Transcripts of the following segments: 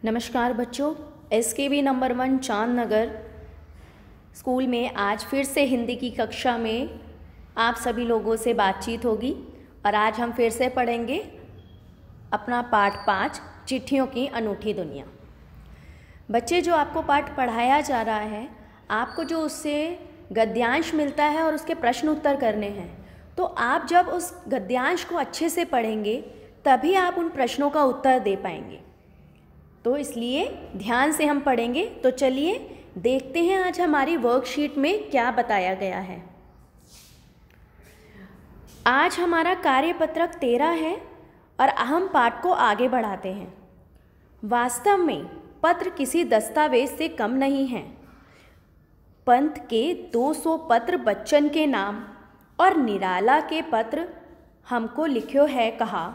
नमस्कार बच्चों, SKB number 1 चांद नगर स्कूल में आज फिर से हिंदी की कक्षा में आप सभी लोगों से बातचीत होगी और आज हम फिर से पढ़ेंगे अपना पाठ 5 चिट्ठियों की अनूठी दुनिया। बच्चे, जो आपको पाठ पढ़ाया जा रहा है, आपको जो उससे गद्यांश मिलता है और उसके प्रश्न उत्तर करने हैं, तो आप जब उस गद्यांश को अच्छे से पढ़ेंगे तभी आप उन प्रश्नों का उत्तर दे पाएंगे। तो इसलिए ध्यान से हम पढ़ेंगे। तो चलिए देखते हैं आज हमारी वर्कशीट में क्या बताया गया है। आज हमारा कार्यपत्रक 13 है और हम पाठ को आगे बढ़ाते हैं। वास्तव में पत्र किसी दस्तावेज से कम नहीं है। पंत के 200 पत्र बच्चन के नाम और निराला के पत्र हमको लिखो है कहा,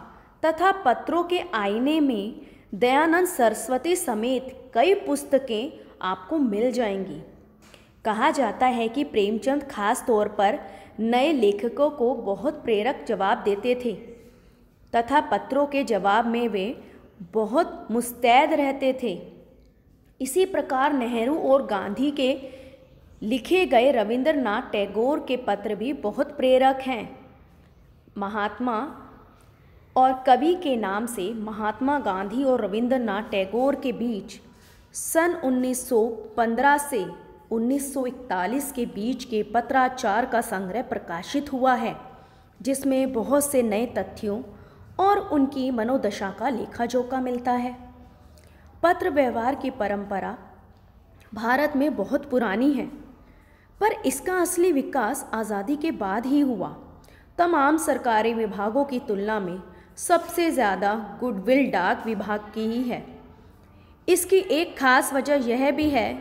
तथा पत्रों के आईने में दयानंद सरस्वती समेत कई पुस्तकें आपको मिल जाएंगी। कहा जाता है कि प्रेमचंद खास तौर पर नए लेखकों को बहुत प्रेरक जवाब देते थे तथा पत्रों के जवाब में वे बहुत मुस्तैद रहते थे। इसी प्रकार नेहरू और गांधी के लिखे गए रविंद्रनाथ टैगोर के पत्र भी बहुत प्रेरक हैं। महात्मा और कवि के नाम से महात्मा गांधी और रविंद्रनाथ टैगोर के बीच सन 1915 से 1941 के बीच के पत्राचार का संग्रह प्रकाशित हुआ है, जिसमें बहुत से नए तथ्यों और उनकी मनोदशा का लेखा-जोखा मिलता है। पत्र व्यवहार की परंपरा भारत में बहुत पुरानी है, पर इसका असली विकास आज़ादी के बाद ही हुआ। तमाम सरकारी विभागों की तुलना में सबसे ज़्यादा गुडविल डाक विभाग की ही है। इसकी एक खास वजह यह भी है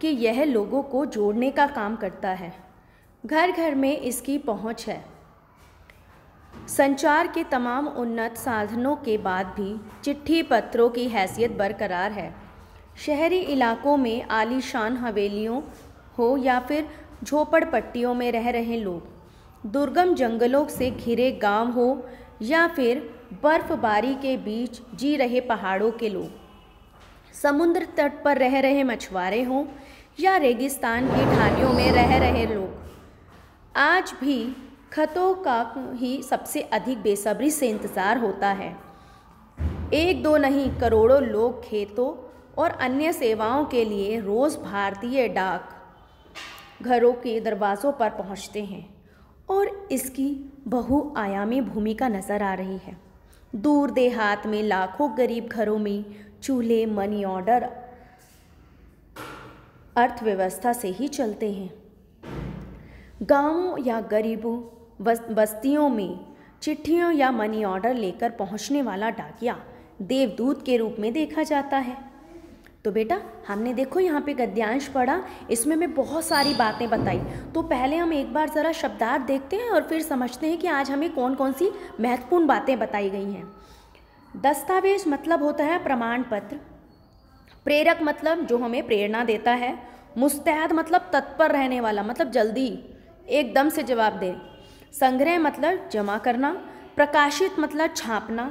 कि यह लोगों को जोड़ने का काम करता है। घर घर में इसकी पहुंच है। संचार के तमाम उन्नत साधनों के बाद भी चिट्ठी पत्रों की हैसियत बरकरार है। शहरी इलाकों में आलीशान हवेलियों हो या फिर झोपड़पट्टियों में रह रहे लोग, दुर्गम जंगलों से घिरे गांव हो या फिर बर्फबारी के बीच जी रहे पहाड़ों के लोग, समुद्र तट पर रह रहे मछुआरे हों या रेगिस्तान की ढानियों में रह रहे लोग, आज भी खतों का ही सबसे अधिक बेसब्री से इंतज़ार होता है। एक दो नहीं, करोड़ों लोग खेतों और अन्य सेवाओं के लिए रोज़ भारतीय डाक घरों के दरवाज़ों पर पहुंचते हैं और इसकी बहुआयामी भूमिका नज़र आ रही है। दूर देहात में लाखों गरीब घरों में चूल्हे मनी ऑर्डर अर्थव्यवस्था से ही चलते हैं। गांवों या गरीबों बस्तियों में चिट्ठियों या मनी ऑर्डर लेकर पहुंचने वाला डाकिया देवदूत के रूप में देखा जाता है। तो बेटा, हमने देखो यहाँ पे गद्यांश पढ़ा, इसमें मैं बहुत सारी बातें बताई। तो पहले हम एक बार ज़रा शब्दार्थ देखते हैं और फिर समझते हैं कि आज हमें कौन कौन सी महत्वपूर्ण बातें बताई गई हैं। दस्तावेज मतलब होता है प्रमाण पत्र। प्रेरक मतलब जो हमें प्रेरणा देता है। मुस्तैद मतलब तत्पर रहने वाला, मतलब जल्दी एकदम से जवाब दे। संग्रह मतलब जमा करना। प्रकाशित मतलब छापना।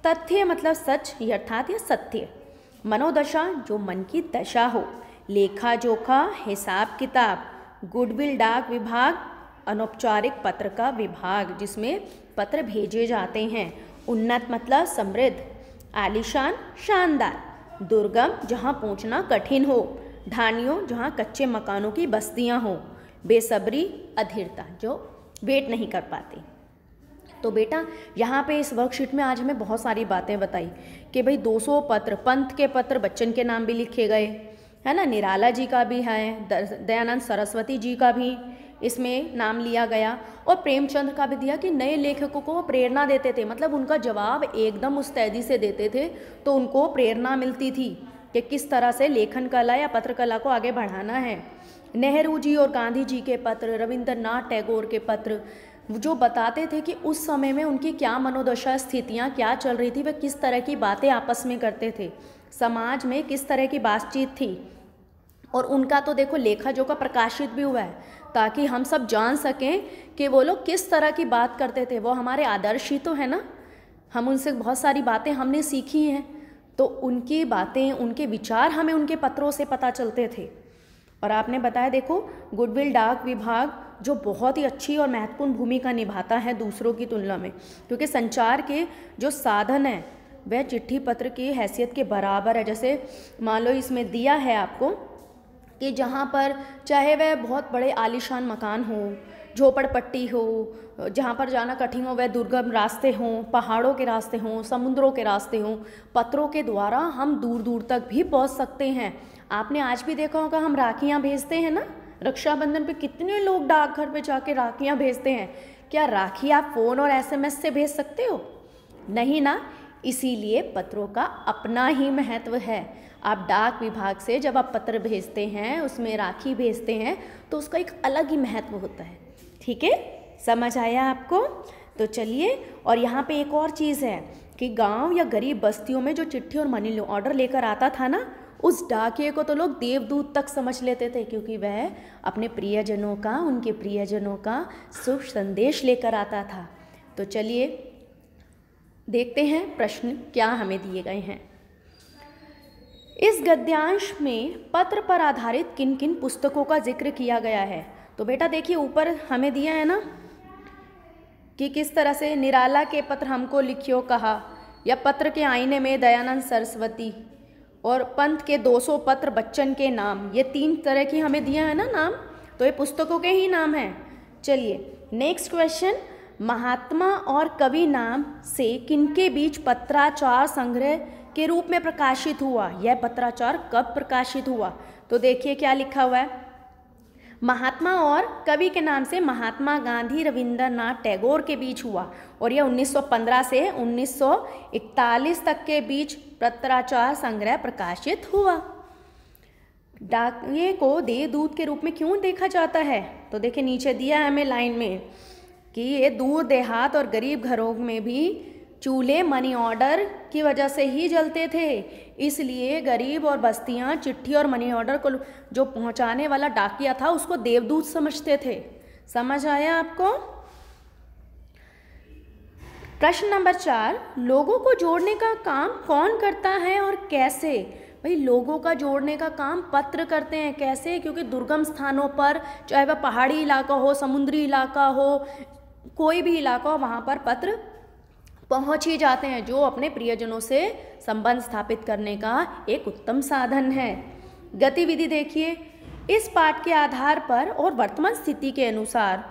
तथ्य मतलब सच, यथार्थ या सत्य। मनोदशा जो मन की दशा हो। लेखा जोखा, हिसाब किताब। गुडविल डाक विभाग, अनौपचारिक पत्र का विभाग जिसमें पत्र भेजे जाते हैं। उन्नत मतलब समृद्ध। आलीशान, शानदार। दुर्गम जहाँ पहुँचना कठिन हो। ढानियों जहाँ कच्चे मकानों की बस्तियाँ हों। बेसब्री, अधीरता जो वेट नहीं कर पाती। तो बेटा, यहाँ पे इस वर्कशीट में आज हमें बहुत सारी बातें बताई कि भाई 200 पत्र, पंत के पत्र बच्चन के नाम भी लिखे गए, है ना, निराला जी का भी है, दयानंद सरस्वती जी का भी इसमें नाम लिया गया और प्रेमचंद का भी दिया कि नए लेखकों को प्रेरणा देते थे, मतलब उनका जवाब एकदम मुस्तैदी से देते थे तो उनको प्रेरणा मिलती थी कि किस तरह से लेखन कला या पत्र कला को आगे बढ़ाना है। नेहरू जी और गांधी जी के पत्र, रविंद्रनाथ टैगोर के पत्र जो बताते थे कि उस समय में उनकी क्या मनोदशा, स्थितियाँ क्या चल रही थी, वे किस तरह की बातें आपस में करते थे, समाज में किस तरह की बातचीत थी। और उनका तो देखो लेखा जोखा प्रकाशित भी हुआ है ताकि हम सब जान सकें कि वो लोग किस तरह की बात करते थे। वो हमारे आदर्श ही तो है ना, हम उनसे बहुत सारी बातें हमने सीखी हैं। तो उनकी बातें, उनके विचार हमें उनके पत्रों से पता चलते थे। और आपने बताया, देखो गुडविल डाक विभाग जो बहुत ही अच्छी और महत्वपूर्ण भूमिका निभाता है दूसरों की तुलना में, क्योंकि संचार के जो साधन है वह चिट्ठी पत्र की हैसियत के बराबर है। जैसे मान लो इसमें दिया है आपको कि जहाँ पर चाहे वह बहुत बड़े आलीशान मकान हो, झोपड़पट्टी हो, जहाँ पर जाना कठिन हो, वह दुर्गम रास्ते हों, पहाड़ों के रास्ते हों, समुद्रों के रास्ते हों, पत्रों के द्वारा हम दूर दूर तक भी पहुँच सकते हैं। आपने आज भी देखा होगा हम राखियाँ भेजते हैं ना, रक्षाबंधन पे कितने लोग डाकघर पे जाके राखियाँ भेजते हैं। क्या राखी आप फ़ोन और SMS से भेज सकते हो? नहीं ना। इसीलिए पत्रों का अपना ही महत्व है। आप डाक विभाग से जब आप पत्र भेजते हैं, उसमें राखी भेजते हैं, तो उसका एक अलग ही महत्व होता है। ठीक है, समझ आया आपको? तो चलिए, और यहाँ पे एक और चीज़ है कि गांव या गरीब बस्तियों में जो चिट्ठी और मनी ऑर्डर लेकर आता था ना, उस डाकिये को तो लोग देवदूत तक समझ लेते थे, क्योंकि वह अपने प्रियजनों का, उनके प्रियजनों का शुभ संदेश लेकर आता था। तो चलिए देखते हैं प्रश्न क्या हमें दिए गए हैं। इस गद्यांश में पत्र पर आधारित किन किन पुस्तकों का जिक्र किया गया है? तो बेटा देखिए ऊपर हमें दिया है ना कि किस तरह से निराला के पत्र हमको लिखियो कहा, या पत्र के आईने में दयानंद सरस्वती, और पंत के 200 पत्र बच्चन के नाम। ये 3 तरह की हमें दिया है ना नाम, तो ये पुस्तकों के ही नाम हैं। चलिए नेक्स्ट क्वेश्चन, महात्मा और कवि नाम से किनके बीच पत्राचार संग्रह के रूप में प्रकाशित हुआ? यह पत्राचार कब प्रकाशित हुआ? तो देखिए क्या लिखा हुआ है, महात्मा और कवि के नाम से महात्मा गांधी रविंद्रनाथ टैगोर के बीच हुआ, और यह 1915 से 1941 तक के बीच पत्राचार संग्रह प्रकाशित हुआ। डाकिये को देवदूत के रूप में क्यों देखा जाता है? तो देखिए नीचे दिया है हमें लाइन में कि ये दूर देहात और गरीब घरों में भी चूल्हे मनी ऑर्डर की वजह से ही जलते थे, इसलिए गरीब और बस्तियां चिट्ठी और मनी ऑर्डर को जो पहुंचाने वाला डाकिया था उसको देवदूत समझते थे। समझ आया आपको? प्रश्न नंबर 4, लोगों को जोड़ने का काम कौन करता है और कैसे? भाई लोगों का जोड़ने का काम पत्र करते हैं। कैसे? क्योंकि दुर्गम स्थानों पर, चाहे वह पहाड़ी इलाका हो, समुद्री इलाका हो, कोई भी इलाका हो, वहाँ पर पत्र पहुँच ही जाते हैं, जो अपने प्रियजनों से संबंध स्थापित करने का एक उत्तम साधन है। गतिविधि देखिए, इस पाठ के आधार पर और वर्तमान स्थिति के अनुसार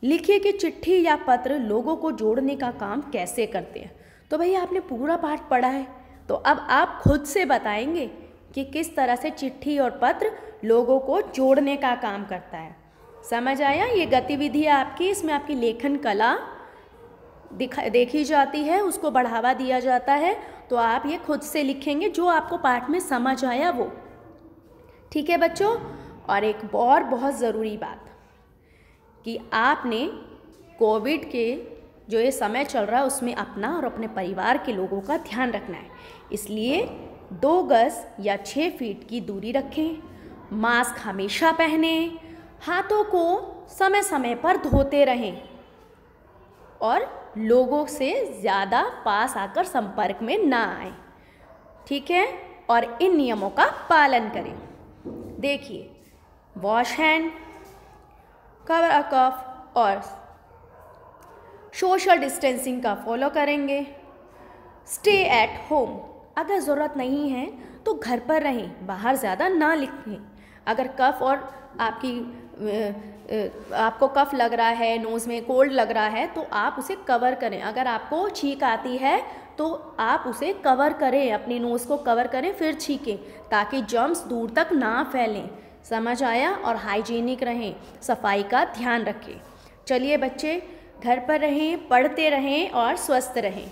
लिखिए कि चिट्ठी या पत्र लोगों को जोड़ने का काम कैसे करते हैं। तो भाई आपने पूरा पाठ पढ़ा है, तो अब आप खुद से बताएंगे कि किस तरह से चिट्ठी और पत्र लोगों को जोड़ने का काम करता है। समझ आया? ये गतिविधि है आपकी, इसमें आपकी लेखन कला देखी जाती है, उसको बढ़ावा दिया जाता है। तो आप ये खुद से लिखेंगे जो आपको पाठ में समझ आया वो। ठीक है बच्चों? और एक और बहुत ज़रूरी बात कि आपने कोविड के जो ये समय चल रहा है उसमें अपना और अपने परिवार के लोगों का ध्यान रखना है, इसलिए 2 गज या 6 फीट की दूरी रखें, मास्क हमेशा पहनें, हाथों को समय समय पर धोते रहें और लोगों से ज़्यादा पास आकर संपर्क में ना आए। ठीक है? और इन नियमों का पालन करें। देखिए, वॉश हैंड, कवर अ कफ और सोशल डिस्टेंसिंग का फॉलो करेंगे। स्टे एट होम, अगर ज़रूरत नहीं है तो घर पर रहें, बाहर ज़्यादा ना निकलें। अगर कफ और आपको कफ लग रहा है, नोज़ में कोल्ड लग रहा है, तो आप उसे कवर करें। अगर आपको छींक आती है तो आप उसे कवर करें, अपनी नोज़ को कवर करें, फिर छींकें, ताकि जर्म्स दूर तक ना फैलें। समझ आया? और हाइजीनिक रहें, सफाई का ध्यान रखें। चलिए बच्चे, घर पर रहें, पढ़ते रहें और स्वस्थ रहें।